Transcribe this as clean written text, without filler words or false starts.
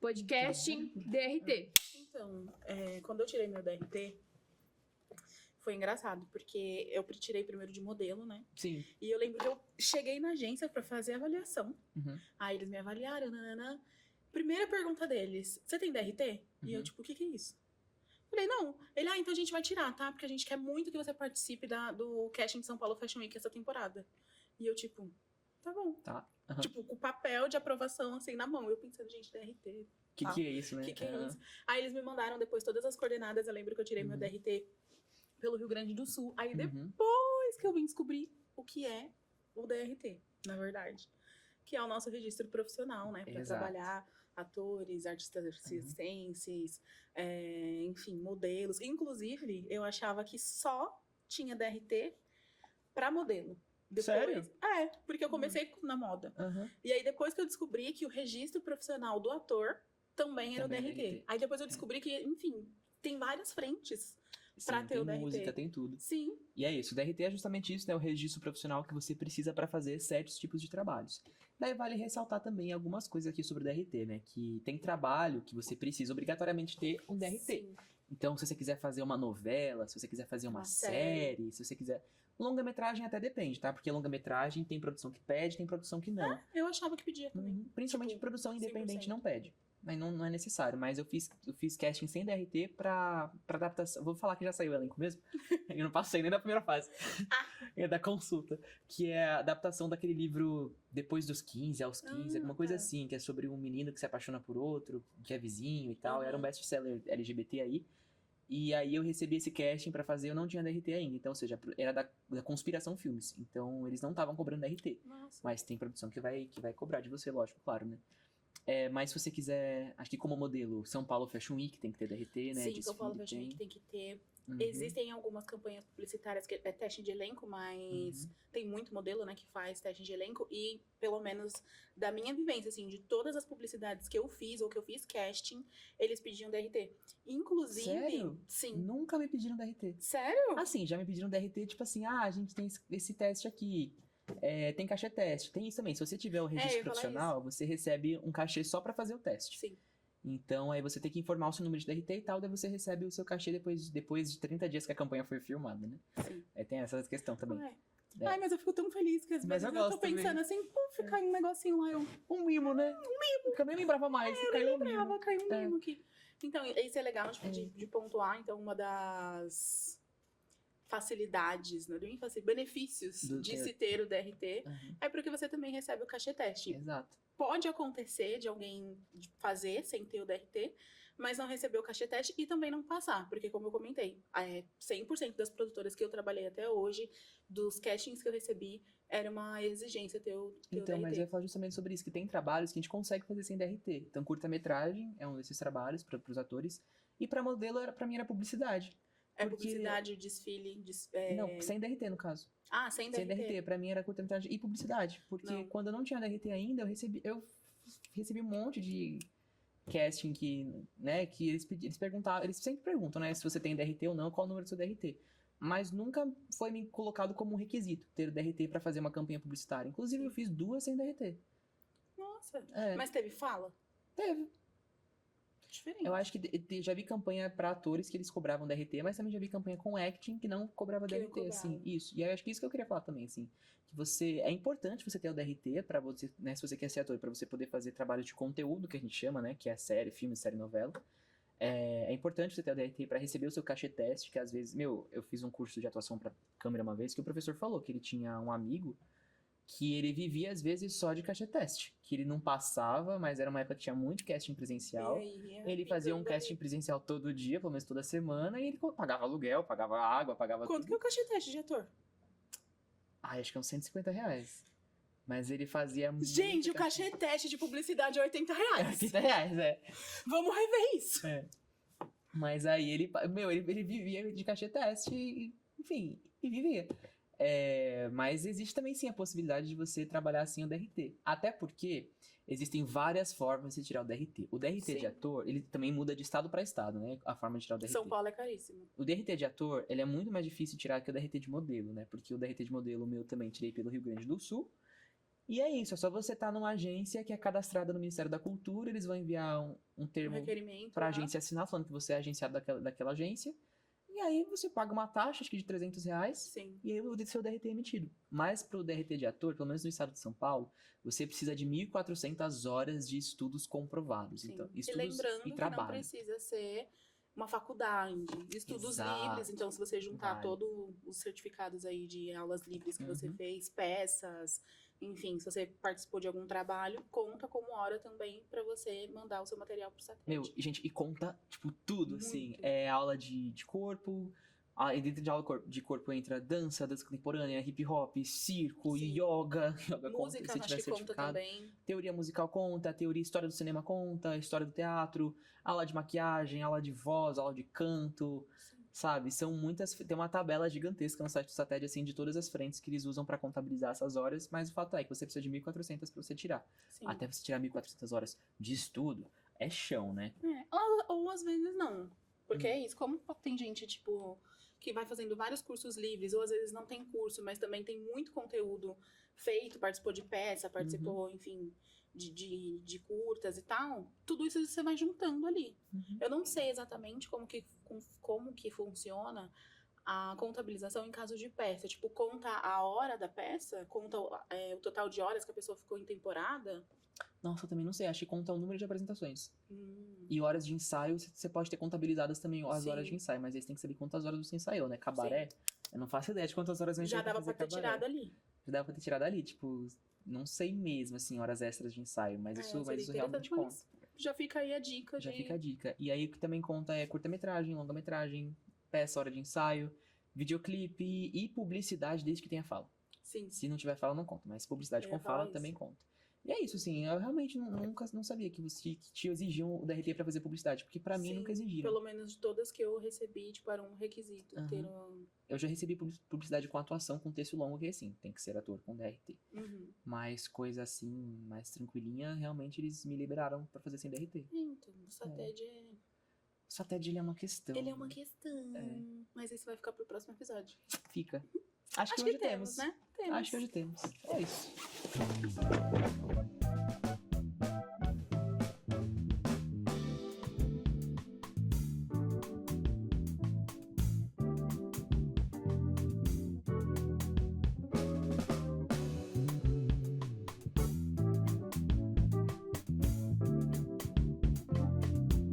Podcasting, DRT. Então, quando eu tirei meu DRT, foi engraçado, porque eu tirei primeiro de modelo, né? Sim. E eu lembro que eu cheguei na agência pra fazer a avaliação. Uhum. Aí eles me avaliaram, nananã. Primeira pergunta deles, você tem DRT? E eu, tipo, o que é isso? Falei, não. Ele, então a gente vai tirar, tá? Porque a gente quer muito que você participe do casting de São Paulo Fashion Week essa temporada. E eu, tipo, tá bom. Tá. Uhum. Tipo, com o papel de aprovação, assim, na mão. Eu pensando, gente, DRT. Que é isso, né? Que é isso? Aí eles me mandaram depois todas as coordenadas. Eu lembro que eu tirei meu DRT pelo Rio Grande do Sul. Aí depois que eu vim descobrir o que é o DRT, na verdade. Que é o nosso registro profissional, né? Pra trabalhar atores, artistas circenses, enfim, modelos. Inclusive, eu achava que só tinha DRT pra modelo. Depois, sério? Porque eu comecei na moda. Uhum. E aí, depois que eu descobri que o registro profissional do ator também era o DRT. Aí depois eu descobri que, enfim, tem várias frentes pra ter o DRT. Tem música, tem tudo. Sim. E é isso, o DRT é justamente isso, né? O registro profissional que você precisa para fazer certos tipos de trabalhos. Daí vale ressaltar também algumas coisas aqui sobre o DRT, né? Que tem trabalho que você precisa obrigatoriamente ter um DRT. Sim. Então, se você quiser fazer uma novela, se você quiser fazer uma série, se você quiser... Longa-metragem até depende, tá? Porque longa-metragem tem produção que pede, tem produção que não. Eu achava que pedia também. Principalmente produção independente 100%. não pede. Mas não é necessário. Mas eu fiz casting sem DRT pra adaptação. Vou falar que já saiu o elenco mesmo. Eu não passei nem da primeira fase. É da consulta. Que é a adaptação daquele livro Depois dos 15, aos 15, alguma coisa assim. Que é sobre um menino que se apaixona por outro, que é vizinho e tal. Era um best-seller LGBT aí. E aí eu recebi esse casting pra fazer, eu não tinha DRT ainda. Então, ou seja, era da Conspiração Filmes. Então, eles não estavam cobrando DRT. Nossa. Mas tem produção que vai cobrar de você, lógico, claro, né? Mas se você quiser, acho que como modelo, São Paulo Fashion Week tem que ter DRT, né? Sim, São Paulo Fashion Week tem que ter. Existem algumas campanhas publicitárias que é teste de elenco, mas tem muito modelo, né, que faz teste de elenco. E, pelo menos, da minha vivência, assim, de todas as publicidades que eu fiz ou que eu fiz casting, eles pediam DRT. Inclusive... Sério? Sim. Nunca me pediram DRT. Sério? Assim, já me pediram DRT, tipo assim, a gente tem esse teste aqui. Tem cachê teste. Tem isso também. Se você tiver o registro profissional, você recebe um cachê só pra fazer o teste. Sim. Então, aí você tem que informar o seu número de DRT e tal, daí você recebe o seu cachê depois de 30 dias que a campanha foi filmada, né? Sim. Tem essa questão também. Ai, mas eu fico tão feliz que às vezes eu tô pensando também. assim, fica aí um negocinho lá, um mimo, né? Um mimo. Que eu nem lembrava mais. caiu um mimo aqui. Então, isso é legal de pontuar. Então, uma das facilidades, não é bem fácil, benefícios de se ter o DRT é porque você também recebe o cachê teste. Exato. Pode acontecer de alguém fazer sem ter o DRT, mas não receber o cachê teste e também não passar, porque como eu comentei, 100% das produtoras que eu trabalhei até hoje, dos castings que eu recebi, era uma exigência ter o Então, DRT. mas eu ia falar justamente sobre isso, que tem trabalhos que a gente consegue fazer sem DRT. Então, curta-metragem é um desses trabalhos para os atores, e para modelo, pra mim, era publicidade. Publicidade, desfile... Não, sem DRT, no caso. Sem DRT. Sem DRT, pra mim era curta-metragem e publicidade. Porque quando eu não tinha DRT ainda, eu recebi um monte de casting que eles perguntavam, eles sempre perguntam, né, se você tem DRT ou não, qual o número do seu DRT. Mas nunca foi me colocado como um requisito ter o DRT pra fazer uma campanha publicitária. Inclusive, eu fiz 2 sem DRT. Nossa, mas teve fala? Teve. Diferente. Eu acho que já vi campanha pra atores que eles cobravam DRT, mas também já vi campanha com acting que não cobrava DRT, assim, isso. E aí eu acho que isso que eu queria falar também, assim, que é importante você ter o DRT pra você, né, se você quer ser ator, pra você poder fazer trabalho de conteúdo, que a gente chama, né, que é série, filme, série, novela. É importante você ter o DRT pra receber o seu cachê teste, que às vezes, eu fiz um curso de atuação pra câmera uma vez, que o professor falou que ele tinha um amigo que ele vivia, às vezes, só de cachê teste. Que ele não passava, mas era uma época que tinha muito casting presencial. Ele fazia um casting presencial todo dia, pelo menos toda semana, e ele pagava aluguel, pagava água, pagava Quanto tudo. que é o cachê teste de ator? Acho que é uns R$150. Mas ele fazia muito... Gente, o cachê teste de publicidade é R$80. R$80, Vamos rever isso. Mas aí ele vivia de cachê teste, enfim, e vivia. Mas existe também sim a possibilidade de você trabalhar assim o DRT. Até porque existem várias formas de tirar o DRT. O DRT de ator, ele também muda de estado para estado, né? A forma de tirar o DRT. São Paulo é caríssimo. O DRT de ator, ele é muito mais difícil de tirar que o DRT de modelo, né? Porque o DRT de modelo meu também tirei pelo Rio Grande do Sul. E é isso, é só você estar numa agência que é cadastrada no Ministério da Cultura, eles vão enviar um Um termo requerimento. pra lá. agência assinar, falando que você é agenciado daquela agência. E aí você paga uma taxa, acho que de R$ 300, Sim. e aí o seu DRT é emitido. Mas pro DRT de ator, pelo menos no estado de São Paulo, você precisa de 1.400 horas de estudos comprovados. Sim. Então, E estudos lembrando e que trabalho. não precisa ser uma faculdade, estudos Exato. livres. Então, se você juntar Vale. todos os certificados aí de aulas livres que você Uhum. fez, peças, enfim, se você participou de algum trabalho, conta como hora também pra você mandar o seu material pro satélite. Meu, gente, e conta, tipo, tudo, assim. Muito. É aula de corpo, e dentro de aula de corpo entra dança contemporânea, hip hop, circo, Sim. yoga. Yoga conta, Música, se acho tiver que conta certificado. também. Teoria musical conta, teoria história do cinema conta, história do teatro, aula de maquiagem, aula de voz, aula de canto, sabe? São muitas. Tem uma tabela gigantesca no site do Sated, assim, de todas as frentes que eles usam pra contabilizar essas horas, mas o fato é que você precisa de 1.400 pra você tirar. Sim. Até você tirar 1.400 horas de estudo, é chão, né? É, ou às vezes não. Porque é isso, como tem gente, tipo, que vai fazendo vários cursos livres, ou às vezes não tem curso, mas também tem muito conteúdo feito, participou de peça, participou, enfim, de curtas e tal, tudo isso você vai juntando ali. Uhum. Eu não sei exatamente como que funciona a contabilização em caso de peça. Tipo, conta a hora da peça, conta o total de horas que a pessoa ficou em temporada. Nossa, eu também não sei, acho que conta o número de apresentações. Hum, E horas de ensaio, você pode ter contabilizadas também as Sim. horas de ensaio, mas aí você tem que saber quantas horas você ensaiou, né? Cabaré, eu não faço ideia de quantas horas eu já ensaiei dava pra fazer ter cabaré. tirado ali. Já dava pra ter tirado ali, tipo, não sei mesmo, assim, horas extras de ensaio, mas isso Seria realmente interessante, conta. mas já fica aí a dica Já de... fica a dica. E aí o que também conta é curta-metragem, longa-metragem, peça, hora de ensaio, videoclipe e publicidade desde que tenha fala. Sim. Se não tiver fala, não conta, mas publicidade Eu ia com fala falar isso. também conta. E é isso, assim, eu realmente nunca não sabia que te exigiam o DRT pra fazer publicidade, porque pra mim Sim, nunca exigiram. Pelo menos de todas que eu recebi, tipo, era um requisito Aham. ter um... Eu já recebi publicidade com atuação, com texto longo, que assim, tem que ser ator com DRT. Uhum. Mas coisa assim, mais tranquilinha, realmente eles me liberaram pra fazer sem DRT. Então, o SATED Só até de ele é uma questão. ele é uma questão. É. Mas isso vai ficar pro próximo episódio. Fica. Acho que Acho hoje que temos, né? Temos. Acho que hoje temos. É isso.